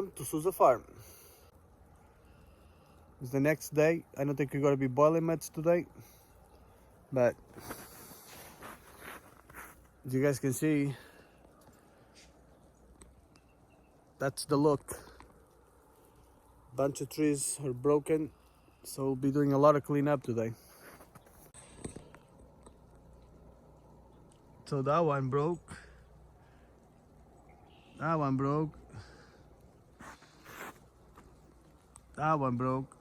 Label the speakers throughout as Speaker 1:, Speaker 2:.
Speaker 1: welcome to Sousa Farm. It's the next day. I don't think we're going to be boiling much today, but as you guys can see, that's the look. Bunch of trees are broken, so we'll be doing a lot of cleanup today. So that one broke. That one broke. That one broke.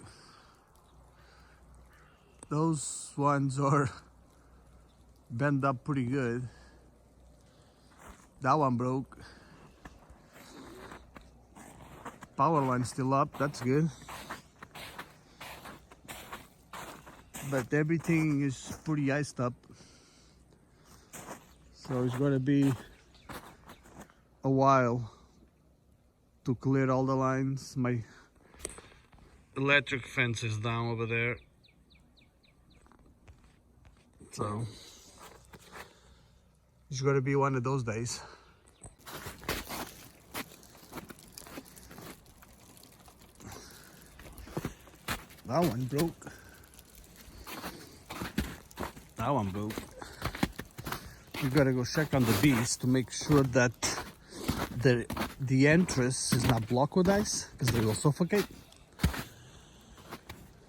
Speaker 1: Those ones are bent up pretty good. That one broke. Power line still up, that's good. But everything is pretty iced up. So it's gonna be a while to clear all the lines. My electric fence is down over there. So it's gonna be one of those days. That one broke. That one broke. We gotta go check on the bees to make sure that the entrance is not blocked with ice, because they will suffocate.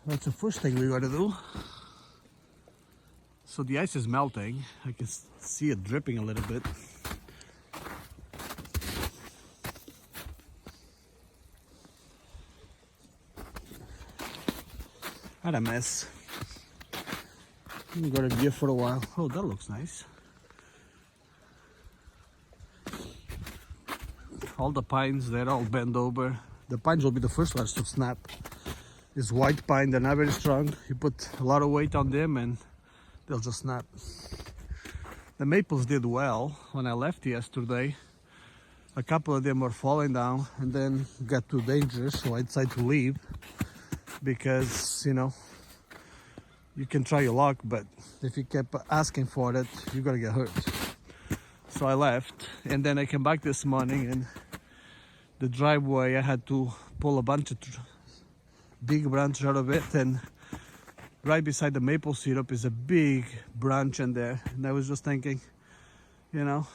Speaker 1: That's the first thing we gotta do. So the ice is melting. I can see it dripping a little bit. What a mess. I'm gonna be here for a while. Oh, that looks nice. All the pines, they're all bent over. The pines will be the first ones to snap. This white pine, they're not very strong. You put a lot of weight on them and they'll just snap. The maples did well when I left yesterday. A couple of them were falling down and then got too dangerous, so I decided to leave. Because, you know, you can try your luck, but if you kept asking for it, you're gonna get hurt. So I left, and then I came back this morning, and the driveway, I had to pull a bunch of big branches out of it, and right beside the maple syrup is a big branch in there. And I was just thinking, you know,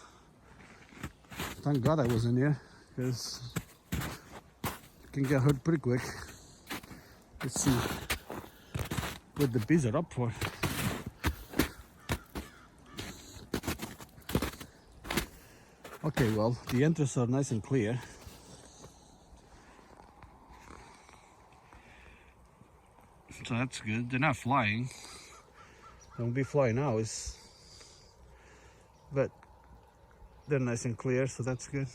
Speaker 1: thank God I wasn't here, because you can get hurt pretty quick. Let's see what the bees are up for. Okay, well, the entrances are nice and clear. So that's good. They're not flying. They won't be flying now, but they're nice and clear, so that's good.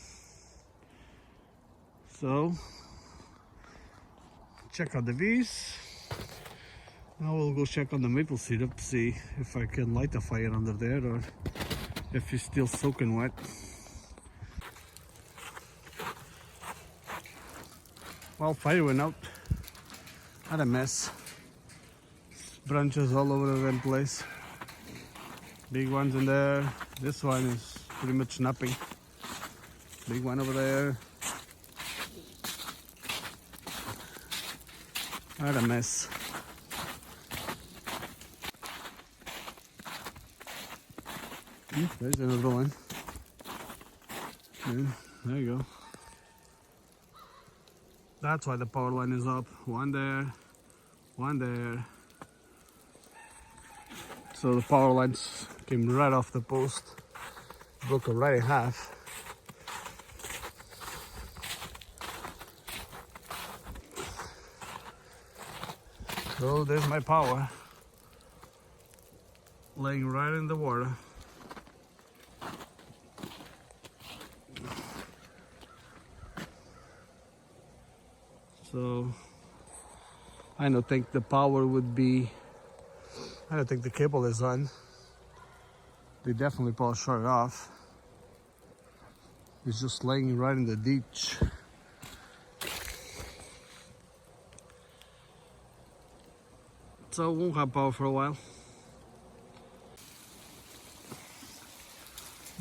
Speaker 1: So check out the bees. Now we'll go check on the maple syrup, see if I can light a fire under there or if it's still soaking wet. Well, fire went out. What a mess. Branches all over the place. Big ones in there. This one is pretty much snapping. Big one over there. What a mess. There's another one. Yeah, there you go. That's why the power line is up. One there, one there. So the power lines came right off the post. Broke it right in half. So there's my power. Laying right in the water. So I don't think the power would be, I don't think the cable is on. They definitely probably shut it off. It's just laying right in the ditch. So won't have power for a while.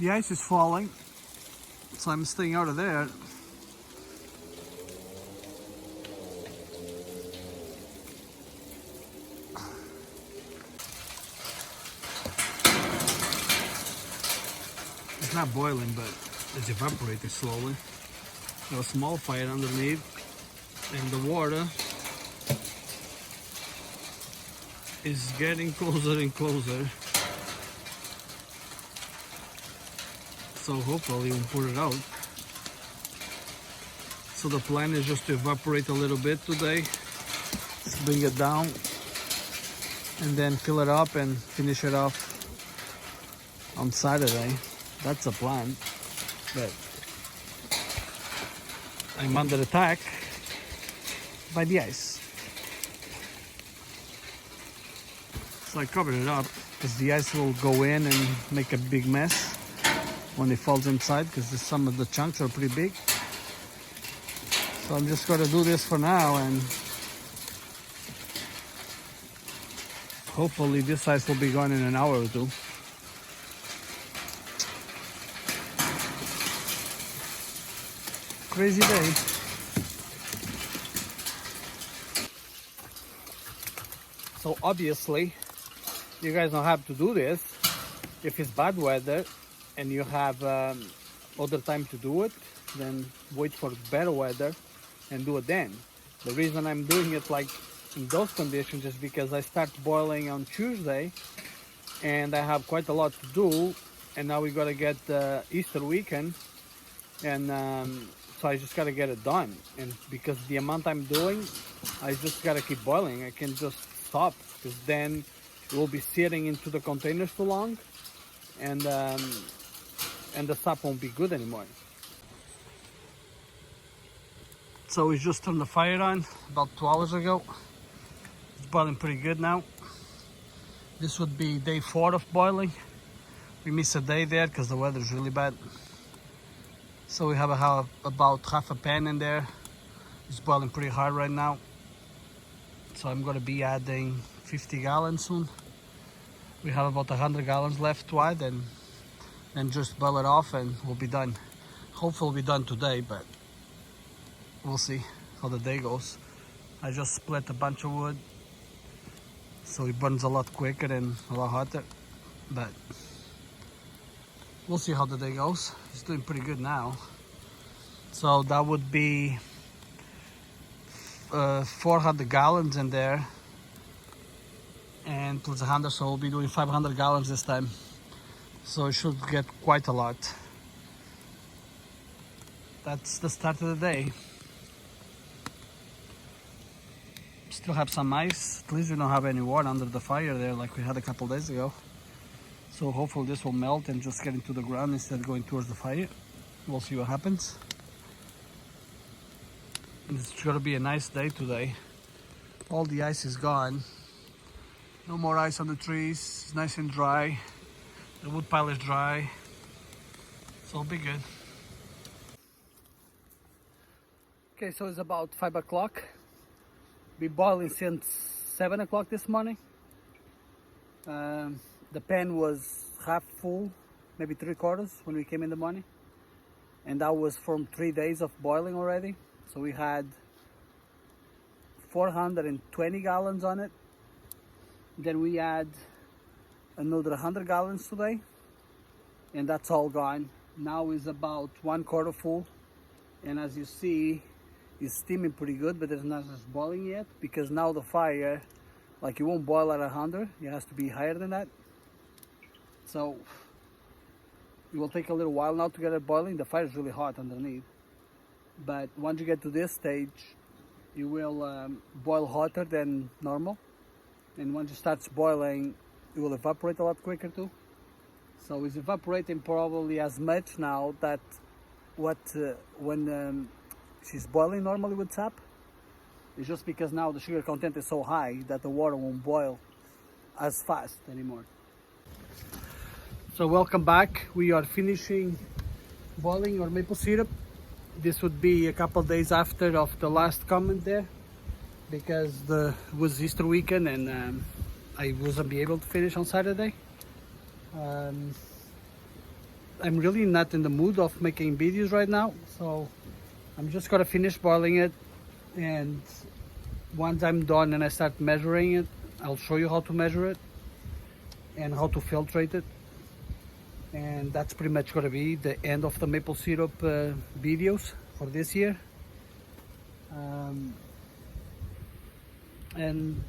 Speaker 1: The ice is falling, so I'm staying out of there. not boiling, but it's evaporating slowly. There's a small fire underneath, and the water is getting closer and closer. So hopefully we'll put it out. So the plan is just to evaporate a little bit today. Let's bring it down and then fill it up and finish it off on Saturday. That's the plan. But I'm under attack by the ice. So I covered it up because the ice will go in and make a big mess when it falls inside, because some of the chunks are pretty big. So I'm just going to do this for now, and hopefully this ice will be gone in an hour or two. Crazy day. So obviously you guys don't have to do this if it's bad weather and you have other time to do it. Then wait for better weather and do it then. The reason I'm doing it like in those conditions is because I start boiling on Tuesday and I have quite a lot to do, and now we gotta get Easter weekend, and so I just gotta get it done. And because the amount I'm doing, I just gotta keep boiling. I can just stop, because then it will be sitting into the containers too long, and the sap won't be good anymore. So we just turned the fire on about 2 hours ago. It's boiling pretty good now. This would be day 4 of boiling. We missed a day there because the weather is really bad. So we have about half a pan in there. It's boiling pretty hard right now. So I'm going to be adding 50 gallons soon. We have about 100 gallons left to add, and then just boil it off and we'll be done. Hopefully we'll be done today, but we'll see how the day goes. I just split a bunch of wood, so it burns a lot quicker and a lot hotter, but we'll see how the day goes. It's doing pretty good now. So that would be 400 gallons in there, and plus 100, so we'll be doing 500 gallons this time. So it should get quite a lot. That's the start of the day. Still have some ice. At least we don't have any water under the fire there like we had a couple days ago. So hopefully this will melt and just get into the ground instead of going towards the fire. We'll see what happens. It's gonna be a nice day today. All the ice is gone. No more ice on the trees. It's nice and dry. The wood pile is dry. So it'll be good. Okay, so it's about 5 o'clock. Been boiling since 7 o'clock this morning. The pan was half full, maybe 3/4 when we came in the morning. And that was from 3 days of boiling already. So we had 420 gallons on it. Then we add another 100 gallons today. And that's all gone. Now is about 1/4 full. And as you see, it's steaming pretty good, but it's not just boiling yet, because now the fire, like, it won't boil at 100. It has to be higher than that. So it will take a little while now to get it boiling. The fire is really hot underneath, but once you get to this stage, it will boil hotter than normal. And once it starts boiling, it will evaporate a lot quicker too. So it's evaporating probably as much now that when she's boiling normally with sap. It's just because now the sugar content is so high that the water won't boil as fast anymore. So welcome back. We are finishing boiling our maple syrup. This would be a couple days after of the last comment there, because it was Easter weekend and I wasn't be able to finish on Saturday. I'm really not in the mood of making videos right now, so I'm just gonna finish boiling it, and once I'm done and I start measuring it, I'll show you how to measure it and how to filtrate it. And that's pretty much gonna be the end of the maple syrup videos for this year. And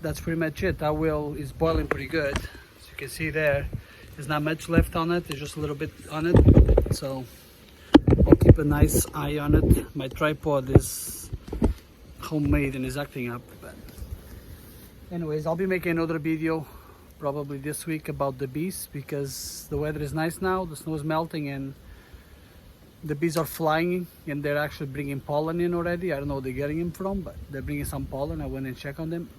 Speaker 1: that's pretty much it. That wheel is boiling pretty good. As you can see there, there's not much left on it. There's just a little bit on it. So I'll keep a nice eye on it. My tripod is homemade and is acting up. But anyways, I'll be making another video probably this week about the bees, because the weather is nice now, the snow is melting and the bees are flying, and they're actually bringing pollen in already. I don't know where they're getting them from, but they're bringing some pollen. I went and checked on them.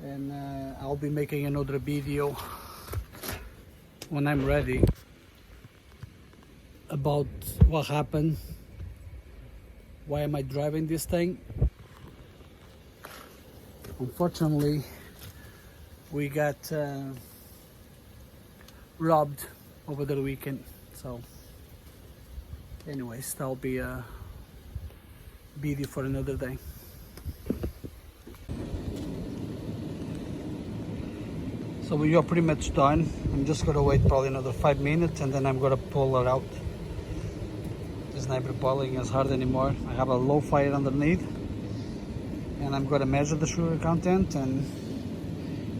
Speaker 1: And I'll be making another video when I'm ready about what happened. Why am I driving this thing? Unfortunately, we got robbed over the weekend. So anyways, that'll be a video for another day. So we are pretty much done. I'm just gonna wait probably another 5 minutes and then I'm gonna pull it out. It's not boiling as hard anymore. I have a low fire underneath and I'm gonna measure the sugar content, and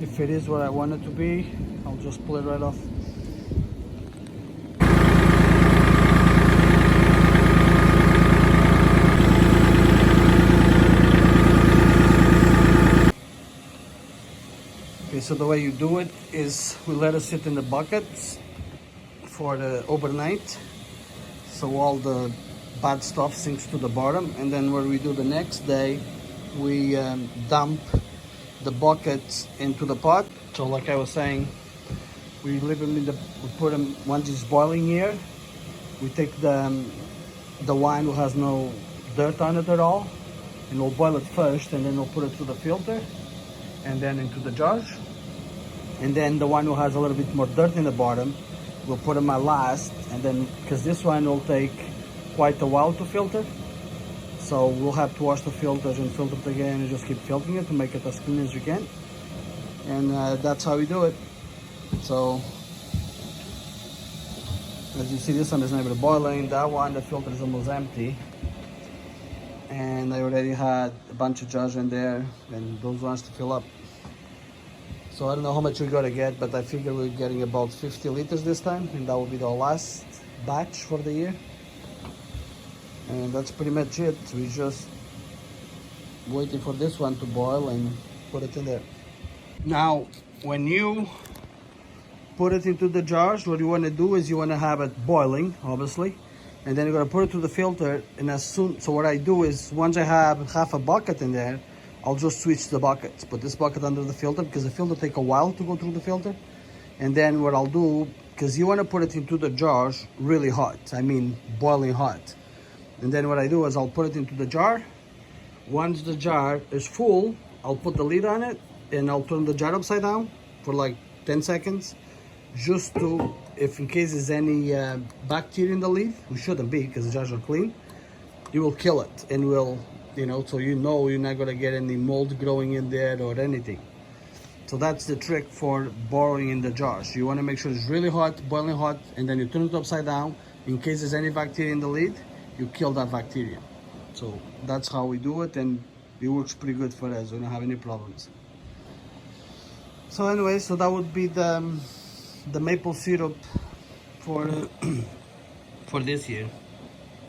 Speaker 1: if it is what I want it to be, I'll just pull it right off. Okay, so the way you do it is we let it sit in the buckets for the overnight, so all the bad stuff sinks to the bottom, and then what we do the next day, we dump the buckets into the pot. So like I was saying, we leave them in the, we put them, once it's boiling here, we take the wine who has no dirt on it at all, and we'll boil it first, and then we'll put it through the filter, and then into the jars. And then the one who has a little bit more dirt in the bottom, we'll put them at last, and then, because this one will take quite a while to filter, so we'll have to wash the filters and filter it again and just keep filtering it to make it as clean as you can. And that's how we do it. So as you see, this one is not even boiling. That one, the filter is almost empty, and I already had a bunch of jars in there and those ones to fill up. So I don't know how much we're gonna get, but I figure we're getting about 50 liters this time, and that will be the last batch for the year. And that's pretty much it. We just waiting for this one to boil and put it in there. Now, when you put it into the jars, what you want to do is you want to have it boiling, obviously, and then you're going to put it to the filter. And as soon, so what I do is, once I have half a bucket in there, I'll just switch the buckets, put this bucket under the filter, because the filter take a while to go through the filter. And then what I'll do, because you want to put it into the jars really hot, I mean boiling hot. And then what I do is I'll put it into the jar. Once the jar is full, I'll put the lid on it and I'll turn the jar upside down for like 10 seconds, just to, if in case there's any bacteria in the lid, which shouldn't be because the jars are clean, you will kill it and will, you know, so you know you're not gonna get any mold growing in there or anything. So that's the trick for boiling in the jars. You want to make sure it's really hot, boiling hot, and then you turn it upside down. In case there's any bacteria in the lid, you kill that bacteria. So that's how we do it, and it works pretty good for us. We don't have any problems. So anyway, so that would be the maple syrup for for this year.